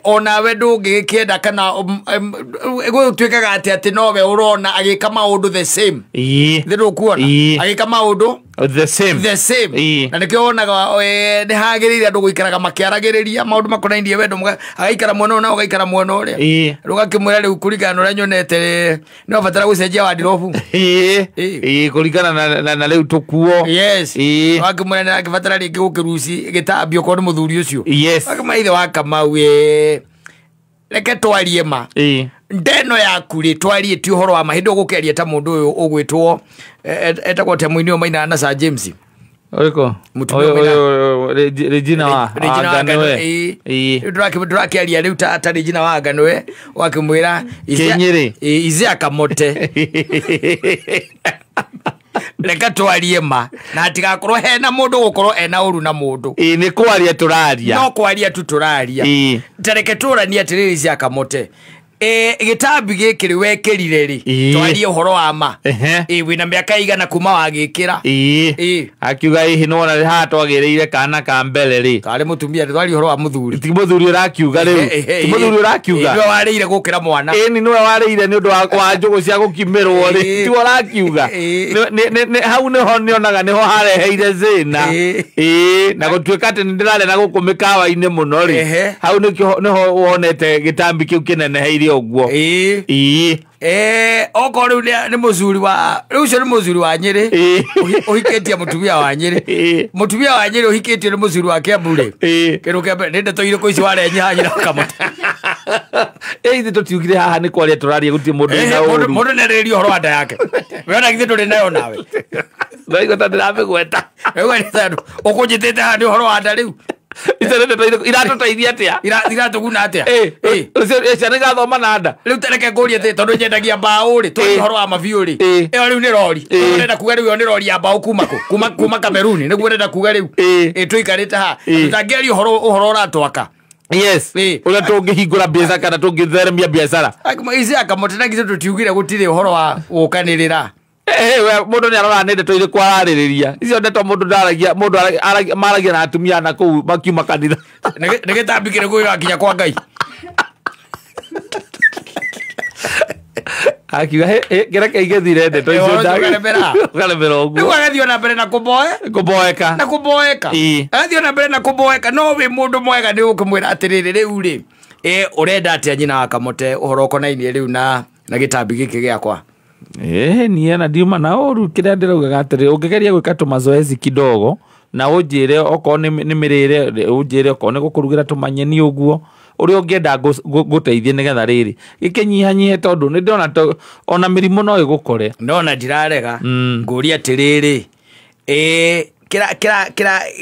ona we ndũngĩkĩenda kana gũtuĩkaga atĩ nowe ũrona agĩka maũndũ the same thĩrũ kuona agĩka maũndũ the same na nĩkĩo wonaga nĩ hagĩrĩire andũ gũikaraga makĩaragĩrĩria maũndũ makonainie wendo agaikara mwena ũna ũgaikara mwena ũrĩa rũgakĩmwĩra rĩu kũringana na ũrĩa nyonete no batara gũcenjia wandirobu kũringana na rĩu tũkuo rũgakĩmwĩra nĩ rakĩbatara rĩngĩ gũkĩruci gĩtambio korwo nĩ mũthuri ũcio rũgakĩmaithe wa Kamau reke twarie ma ndeno yaku rĩ twarie ti ũhoro wa mahĩndĩ ũgũkĩaria ta mũndũ ũyũ ũgwĩtwo etagwo te mũini Maina na Sir James oiko Regina wa Nganoe ndũrakĩaria rĩu ta Regina wa Nganoe wakĩmwĩra ize akamote reka twarie ma na atigakorwo hena mũndũ gũkorwo ena ũru na mũndũ nĩ kwaria tũraria no kwaria tu tũraria tareke tũrania atĩrĩrĩ ize akamote gĩtambi gĩkĩrĩ wekĩrire rĩ twarie ũhoro wa ma wĩna mĩaka igana kuma wagĩkĩra akiuga hihi nĩwona rĩ haha twagĩrĩire kana ka mbere rĩ karĩ mũtumia twarie ũhoro wa mũthuri ti mũthuri ũrakiuga rĩu ti mũthuri ũrakiuga nĩwe warĩire gũkĩra mwana ni nĩwe warĩire nĩ ũndũ wa njũgũ cia gũkimĩrwo rĩ ti ũrakiuga hau nĩho nĩonaga nĩho hareheire thĩna na gũtuĩka atĩ nĩndĩrarĩa na gũkũ mĩkawa-inĩ mũno rĩ hau nĩho wonete gĩtambi kĩu kĩneneheire ũguo okorwo rĩu nĩ mũthuri wa rĩu ũcio nĩ mũthuri wa Nyĩrĩ ũhikĩtie mũtumia wa Nyĩrĩ mũtumia wa Nyĩrĩ ũhikĩtio nĩ mũthuri wa Kĩambu rĩ kĩrũ kĩa mbere nĩ ndeto irĩkũ ici warenye haha nyina Kamau ithe tũtiugire haha nĩ kwaria tũraria gũtirĩ mũndũ wĩna ũru mũndũ nĩarĩrĩria ũhoro wa nda yake wĩona githĩ ndũrĩ nayo nawe ndaigua ta ndĩramĩgweta ũkũnjĩtĩte haha nĩ ũhoro wa nda rĩu iratũteithia atĩa iratũguna atĩa ciana igathoma na nda rĩu tareke ngũrie atĩ tondũ nyendagia mbaũ rĩ tondũ ũhoro wa mabiũ rĩ ĩyo rĩu nĩ rori ũrenda kuga rĩu ĩyo nĩ rori ya mbaũ kuma Kameruni nĩguo ũrenda kuga rĩu tũikarĩte haha tũtangĩaria ũhoro ũratwaka ũrĩa tũngĩhingũra biacara kana tũngĩtheremia biacara ici akamote na githĩ tũtiugire gũtirĩ ũhoro wa gũkanĩrĩra mũndũ nĩ arora nĩ ndeto irĩkũ ararĩrĩria icio ndeto mũndũ maragia na atumia na kũu makiuma kanitha nĩ gĩtambi kĩrĩkũ gĩgakinya kwa Ngai akiuga kĩreke igĩthire ndeto icio ũkaremera ũguo rĩu agathiĩ ona mbere na kũmboeka agathiĩ ona mbere na kũmboeka no wĩ mũndũ mwega nĩ ũkũmwĩra atĩrĩrĩ rĩu rĩ ũrenda atĩa nyina wa Kamote ũhoro ũkonainie rĩu na gĩtambi gĩkĩ gĩakwa niĩ na ndiuma na ũru kĩrĩa ndĩraugaga atĩrĩ ũngĩgeria gwĩka tũmazoezi kidogo na ũnjĩre okorwo nĩ mĩrĩre ũnjĩre okorwo nĩ gũkũrugĩra tũmanyeni ũguo ũrĩa ũngĩenda gũteithie nĩgetha rĩrĩ gĩkĩnyihanyihe tondũ nĩ ndĩrona ona mĩrimũ no ĩgũkore ndona ndirarega ngũria atĩrĩrĩ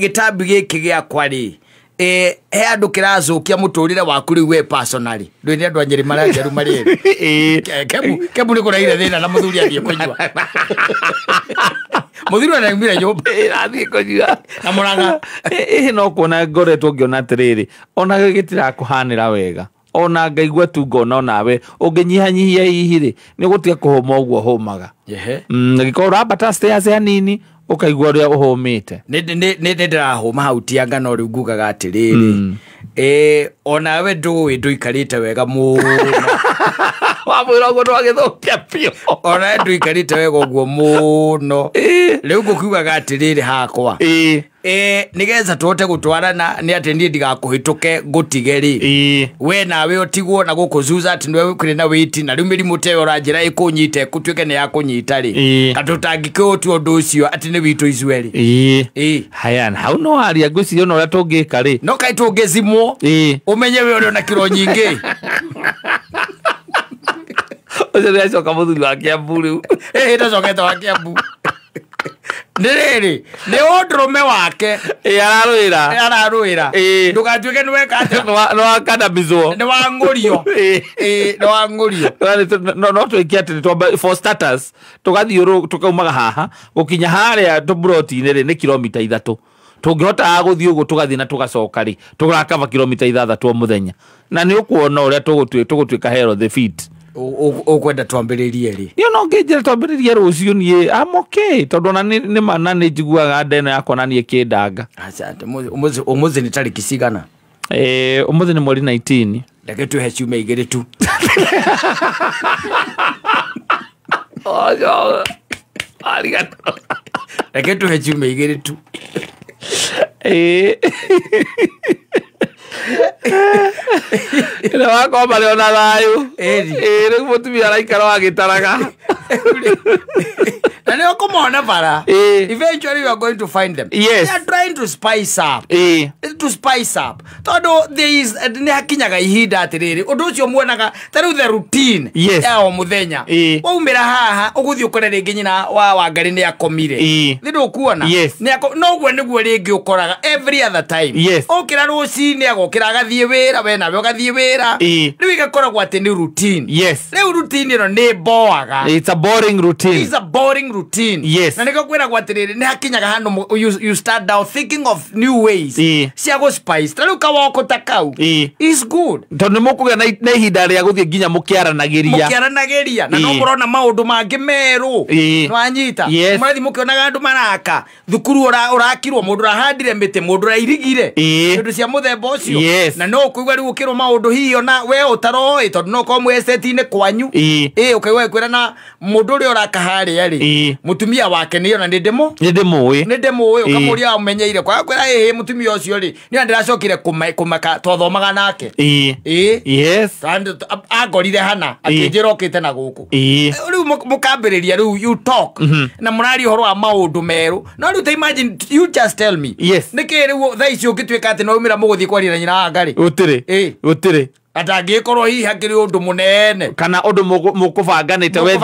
gĩtambi gĩkĩ gĩakwa rĩ he andũ kĩracũkia mũtũrĩre waku rĩu we personally ndũĩ nĩ andũ a Nyĩrĩ marenjeru marĩ Kembu nĩ kũraire thĩna na mũthuri athiĩ kũnyua mũthuri anaumire nyũmba athiĩ kũnyua na Mũrang'a no kuona ngoretwo ngĩona atĩrĩrĩ ona gĩtirakũhanĩra wega ona ngaigua tu ngona onawe ũngĩnyihanyihia hihi rĩ nĩ ũgũtiga kũhũma ũguo hũmaga gĩkorwo ũrambata stairs hanini ũkaigua ũrĩa ũhũmĩte nĩ ndĩrahũma hau ti anga no rĩu ngugaga atĩrĩrĩ onawe ndũĩ ndũikarĩte wega mũno wamwĩra ũguo ndwagĩthũkia biũ onawe ndũikarĩte wega ũguo mũno rĩu ngũkiugaga atĩrĩrĩ hakwa nĩgetha tũhote gũtwarana nĩ atĩ niĩ ndigakũhĩtũke ngũtige rĩ we nawe ũtigwo na gũkũzuza atĩ nĩwe kũrĩ na wĩiti na rĩu mĩrimũ ta ĩyo ũranjĩra ĩkũnyite gũtuĩke nĩ ya kũnyita rĩ katũ tangĩkĩũtua ũndũ ũcio atĩ nĩ witũ icuerĩ haya hau no haria ngwĩciria ona ũrĩa tũngĩka rĩ no kaĩ tũngĩcimwo ũmenye we ũrĩ ona kiro nyingĩ ũcio nĩ acoka mũthuri wa Kĩambu rĩu ndacokete wa Kĩambu nĩrĩrĩ nĩ ũndũrũme wake ararũĩra ndũgatuĩke nĩweka nĩwakanabizwo nĩwang'ũrio no twĩke atĩ for starters tũgathiĩ tũkaumaga haha gũkinya harĩa tũmburoti-inĩ rĩ nĩ kilomita 3 tũngĩhota gũthiĩ ũguo tũgathiĩ na tũgacoka rĩ tũgakaba kilomita 6 o mũthenya na nĩ ũkuona ũrĩa tũgũtuĩka hero the feet ũkwenda twambĩrĩrie rĩ niĩ no ngĩnjĩra twambĩrĩrie rũciũ niĩ am okay tondũ ona nĩ njiguaga nda ĩno yakwa na niĩ kĩndanga ũmũthĩ nĩ tarĩki cigana Umuthi ni mweri 19. Reke tuhe ciumia igĩrĩ tu. Arigato. Reke tuhe ciumia igĩrĩ tu. Ina wako mari ona thayu. Rĩu mũtumia araikara wagĩtaraga. And you come on, eventually you are going to find them. Yes. They are trying to spice up. To spice up. Todo there is nehakinyaga ihinda atiriri. Undu ucio muonaga taru the routine. Yes. Ya o muthenya. Waumira haha uguthi ukore ringi nyina wa Wangari ni akomire. Thindo kuona. Yes. No gwe niguo ringi ukoraga every other time. Yes. Okira rucini agokira agathie wira we nawe ugathie wira. Riu igakoragwo ati ni routine. Yes. Riu routine ino ni boaga. It's a boring routine. It's a boring routine. Yes. Na niko kwira gwatiriri ni hakinyaga hano you start now thinking of new ways. Cia go spice. Taru kawoko takau. Is good. Tondu mukuga na ihinda ria guthie nginya mukiaranagiria na no murona maundu mangi meru. Nwanyita. Murathi mukionaga andu maraka. Thukuru urakirwo mundu rahandire mite mundu rairigire. Ndu cia muthemba ucio. Na no kuigwa riu ukirwo maundu hiyo na we utaroi tondu no ko mweseti-ini kwanyu. Ukaigwa kwira na mundu uri urakahari ari. Mutumia wake niyo na ndimui ukamuria umenyeire kwa kwira mutumia ucio ri ni ndiracokire kumaka twathomaga nake. Yes. Agorire hana akinjira okite na guku. Riu mukambiriria riu you talk na murari horo wa maundu meru. No riu imagine you just tell me. Niki riu thaici ukitwika ati no umira muguthie kwaria nyina Wangari. Utire. Atangikorwo hi hakiri undu munene kana undu mukubanganite we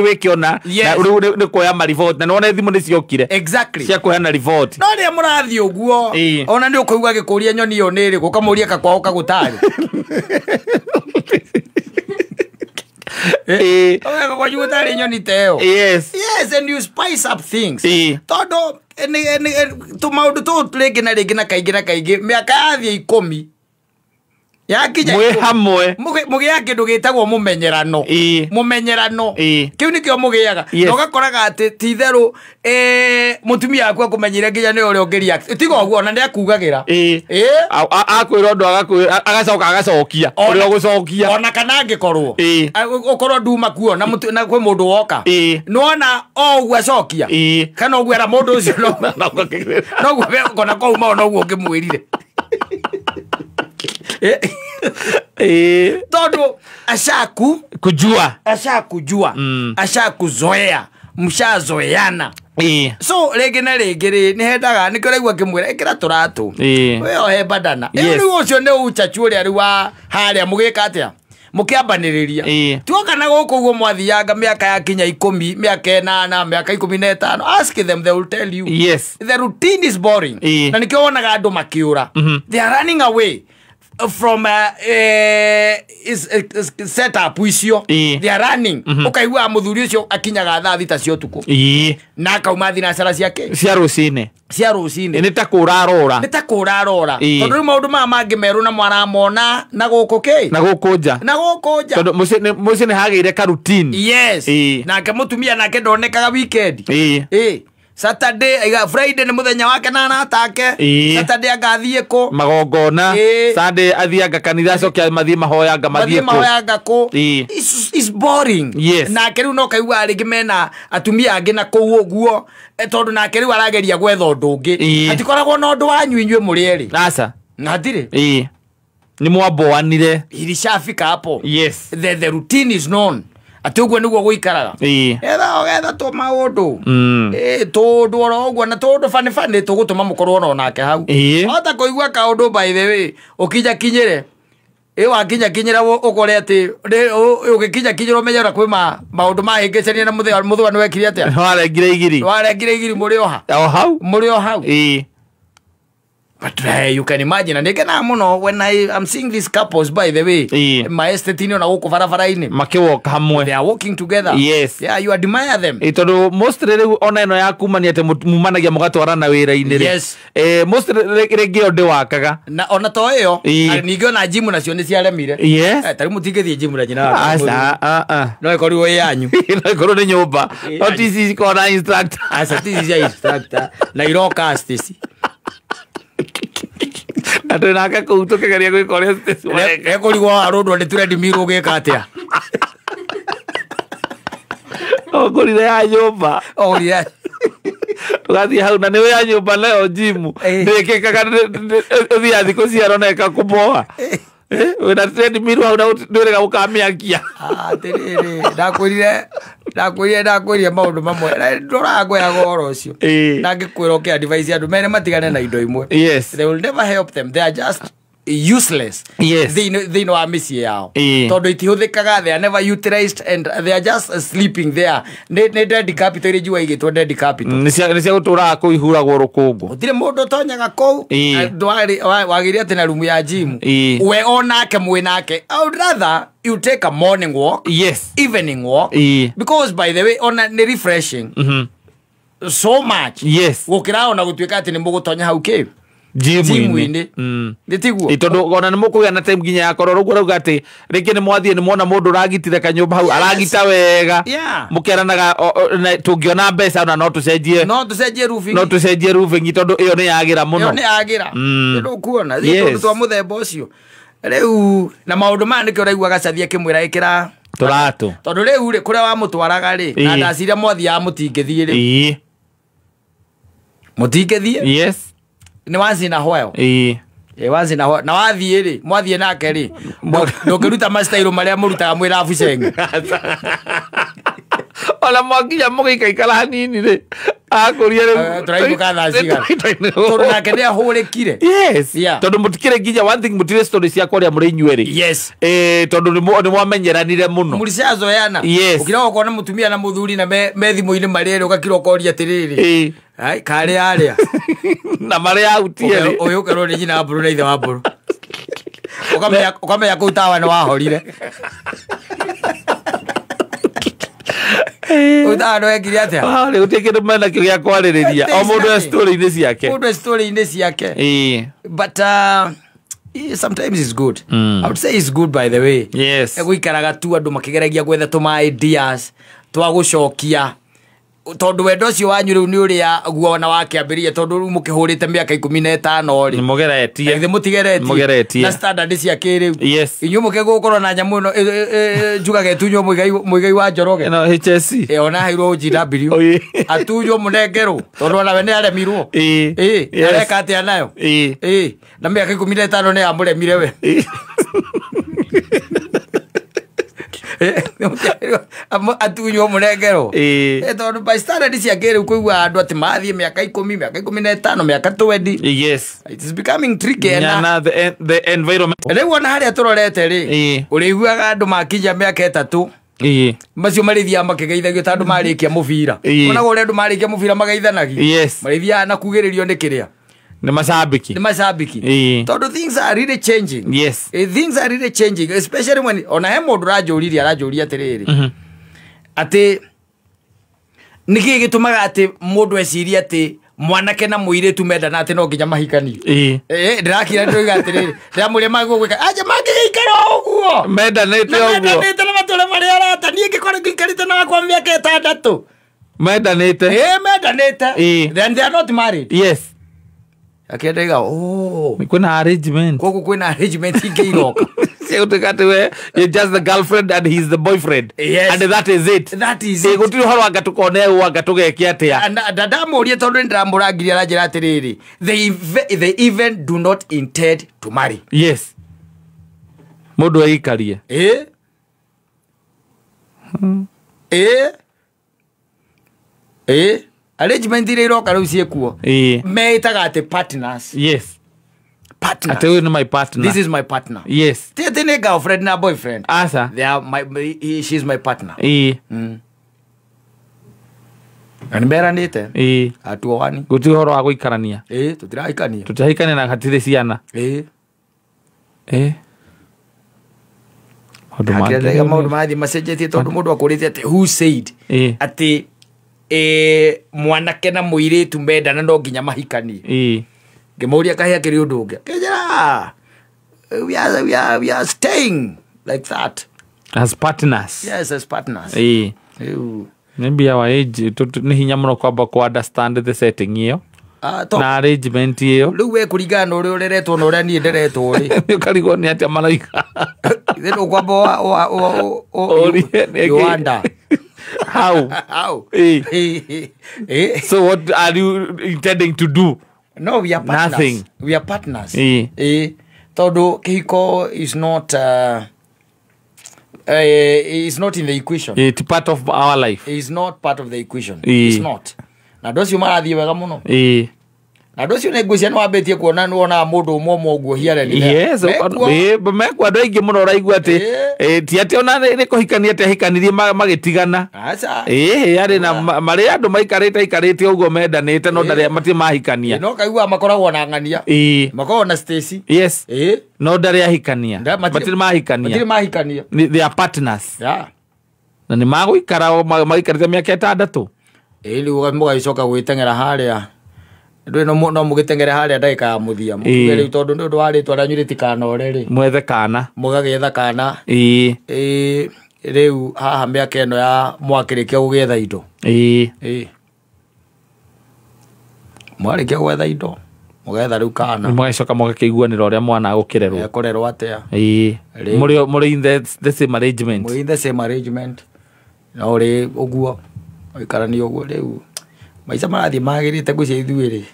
wikiona na riu ni kuoya mariboti na none thimu ni ciokire exactly cia kuoya na riboti no ria murathi uguo ona ndi ukuigwa gikuria nyoni yo niri gukamuria kakwao kagutari kwa jugutari nyoni teo. Yes, and you spice up things. Todo tu maundu tu rigi na kaingi miaka yathie 10 mwe hamwe mugia kindu gitagwo mumenyerano kiu nikio mugiaga ugakoraga ati titheru mutumia akwa kumenyire nginya ni uri ongeria tigo guo na ndiakugagira akwira ndu agacokia uri ogucokia ona kana angikorwo ukorwo nduma kuo na kwi mundu woka nona ogwa cokia kana ogwera mundu ucio no gwe kona ko uma no gwo ngimwirire todo ashakujua ashakuzoea mshazoeana so rege na rege ni hendaga ni kuraigwa kimwira ikira turatu we ohe badana riu ucio ni uchachuria riu wa haria mugika atia mukiambaniriria tuoka na guku guo mwathianga miaka ya kinya 10 miaka 8 miaka 15 ask them, they will tell you. Yes, the routine is boring na nikio wonaga andu makiura they are running away from set up icio they are running ukaigua muthuri ucio akinyaga thaa thita cio tuku na kauma thina cara ciake cia rucine ni ta kurarora tondu maundu mangi meru na mwaramona na guku na gukunja tondu mucine hageire ka routine. Yes, nake mutumia nake ndonekaga weekend Saturday aiga Friday ni muthenya wake na anatake Saturday agathie ko magongona Sunday athianga kanitha cokia mathie mahoyanga ko is boring. Yes, na keru no kaigwa aringi mena atumia angi na kou oguo tondu na keru arageria gwetha ndungi atikoragwo no ndu wanyu inywe muri eri aca na ndire ni mwamboanire ilishafika hapo. Yes, the routine is known ati uguo niguo guikaraga etha to maundu tondu oro uguo na tondu fani tugutuma mukorwo no nake hau ota kuigwa kaundu by the way ukija kinyire wakinya ukore ati ugikinya kinyira umenyera kwi maundu mahingicania na muthwa ni wekire atia warengire igiri muri o hau But you can imagine, and again, when I'm seeing these couples, by the way, my estate na guku barabara-ini makiwoka hamwe, they are walking together. Yes, yeah, you admire them. Tondu most rero ona ino yaku mani ate mumanagia mugatwarana wira-ini. Yes, most regi onde wakaga na ona to iyo ningi ona gym nacio ni ciaremire. Yes, tari mutigethie gym na jina no ikori we yanyu no ikori ni nyumba no tisi kona instructor tisi ya instructor na iroka stesi na twinake kuu tukigeria gwika uria ekurigwo arundwo ni turendi miru gika atia ngurire ya nyumba oria tugathie hau na niwe ya nyumba leo jimu ndikikaga uthia thiku ciaro neka kuboa wena trendi miru hau na ndurega ukamiakia atiriri ndakwirire maundu mamwe ndoragwo ya goro ucio na ngikwira okay advice andu mene matigane na indo imwe. They will never help them, they are just useless. They know amisi yao tondu itihuthikaga, they are never utilized and they are just sleeping there. Ne dead capital iri jua igitwo dead capital nisia gutura ku ihuragwo rukungu utire mundu tonyaga kou ndwari wagiria ati na room ya gym we onake mwinake. I would rather you take a morning walk, evening walk, because by the way on ni refreshing so much gukira ona gutwika ati ni mugutonya hau ke jimu-ini nditiguo itondu ona ni mukugia na time ginya yakoro rugo ruga ati riki ni mwathie ni mwona mundu ragitire kanyumba hau aragita wega mukeranaga tungiona mbeca ona no tucenjie roofing itondu iyo ni yagira muno ndu kuona tondu twa muthemba ucio riu na maundu ma nikio raigua gacathia kimwira ikira turatu tondu riu ri kuria wa mutwaraga ri na ndaciria mwathia ya mutingithie ri mutingithie ni wazi na hoyo wazi na hoyo na wathie ri mwathie nake ri ndokiruta mastairo maria murutaga mwira afucenge ola mwakinya mugika ikala hanini ri akuria ri turaibuka thaa cigana tondu nake ni ahurikire tondu mutikire nginya one thing mutire story cia kwaria muri inyueri tondu ni mwamenyeranire muno muricazoyana ukira ukona mutumia na muthuri na me thimu-ini marire ugakira ukoria atiriri ai kare aria na maria autiere uyu kero ni nyina mburu na ithe wa mburu ukamenya kutawa ni wahorire utano ekiri atia ni utikire mena kio gya kwaririria o mundu story-ini ciake but sometimes it's good. I would say it's good by the way. Guikaraga tu andu makigeragia gwetha tuma ideas twa gucokia tondu wendo cio wanyu riu ni uria guona wakiambiria tondu riu mukihurite miaka 15 ri mugeretie mugeretie na standard cia kiriu inyu mukigukorwo na nyamu no njugaga etunyo muigai wa njoroge no HSC ona hairo GW atunyo munengerwo tondu ona we ni aremirwo areka atia nayo na miaka 15 ni amuremire we atunyo munengero tondu by standard cia kiriu kuigua andu ati mathie miaka 10 miaka 15 miaka 20 it is becoming tricky na the environment riu ona haria turorete ri uriguaga andu makija miaka 3 macio marithia makigeithagio tandu marikia mubira ona gore andu marikia mubira magaithanagi marithia na kugiririo ni kiria ni mashabiki tondu things are really changing things are really changing especially when ona he mundu arajuria atiriri ati niki gitumaga ati mundu eciria ati mwanake na muiretu mendana ati no nginya mahikani ndirakira ndoiga atiriri ria muria magugwika aje mangigikara uguo mendanite na matule mari arata nie ngikora ngikarite na kwa miaka 6 mendanite then they are not married akendega kwina arrangement koko kwina arrangement ingeiroka you're just the girlfriend and he's the boyfriend and that is it gutiri horo angatukone angatugeke atia ndadamuria tondu ndiramuragiria arajira atiriri they even do not intend to marry mundu aikarie arrangement ire iroka riu ciekuo meitaga ati partners ati huyu ni my partner, this is my partner tete ni girlfriend na boyfriend asa she's my partner animberanite atuoani guti horo wa guikarania tutiraikania na hatire ciana maundu mathi macenjetie tondu mundu akurite ati who said ati mwanake na muiritu mendana no nginya mahikanie ngimuria kahia kiri undu ungi kejera we are staying like that as partners as partners maybe our age ni hinya muno kwamba ku understand the setting iyo na arrangement iyo riu we kuringana uri ureretwo na uria ni nderetwo ri ukarigo ni atia malaika then ukwamba you wonder how so what are you intending to do? No, we are partners. Nothing. We are partners. Todo kihiko is not in the equation. It's part of our life. It's not part of the equation. It's not. Na dosi marathi wega muno. Na dosi ne gucia no abetie kuona nuona mundu momo guo hiare ni. Yes, mekwa ndo ingi muno raigua ati ti ati ona ni kuhikania ati hikanirie magitigana. Acha. Yari na mari andu maikarite uguo mendanite no ndari mati mahikania. No kaigua makoragwo na ngania. Makoragwo na Stacy. Yes. No ndari ahikania. Mati mahikania. They are partners. Yeah. Na ni maguikara magikarite miaka 6. Ili mugacoka gwitengera haria ndu no mugitengere haria ndaika ya muthia mugere tondu ndu wari twara nyuriti kana oreri mwethe kana mugagetha kana riu haha miaka eno ya mwakirikia gugetha indo mwarikia gwetha indo mugetha riu kana mugacoka mugakiguanira uria mwana agukirerwo akorerwo atia muri in the same arrangement na uri uguo ikarani uguo riu maica marathi magirite gucia ithuiri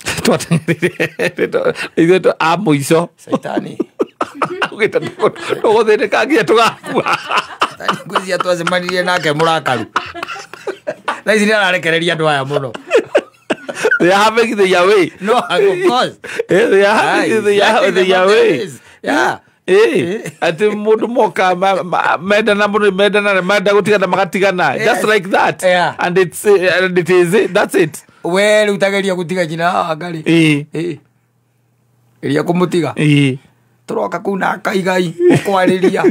ithuito a muico saitani ugita tuguthire kangia tugakua saitani gucia twacemanirie nake murakaru na ici nĩararekereria andũ aya mũno. They are having their way. No, of course. They are having their way. Yeah. Ati mundu moka medana gutigana magatigana just like that. Yeah. And it is it. That's it. We utageria gutiga jina angari. Iria kumutiga. Turoka kuna kaigai ukwariria.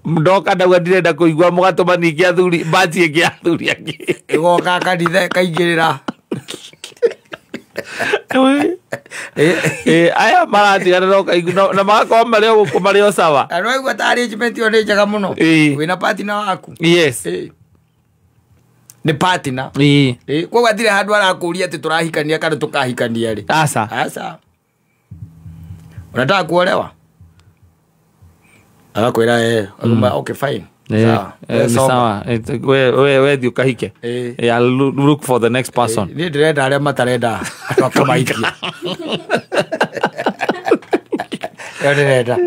Ndoka ndauga ndirenda kuigua mugatuma ningi athuri baji ingi athuri angi igoka kanithe kaingirira aya maratigana no kaigua na magakorwo marĩ o sawa. Ano igua ta arrangement yo nĩ njega mũno. Wĩna partner waku. Yes. Nĩ partner. Koguo atire handũ arakũria atĩ tũrahikania kana tũkahikania rĩ. Aca. Unataka kuolewa? Akwira okay fine. Sawa. We thi ukahike. I'll look for the next person. Ni ndirenda aria matarenda akamaikia. Ndirenda.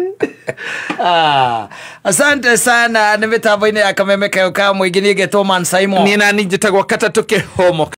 Asante sana. Nĩ mĩtambo-inĩ ya Kameme Kayũ ka mũingĩ nĩ ngetwo Man Simon. Ni na ninjitagwo Kata Tuke Homo.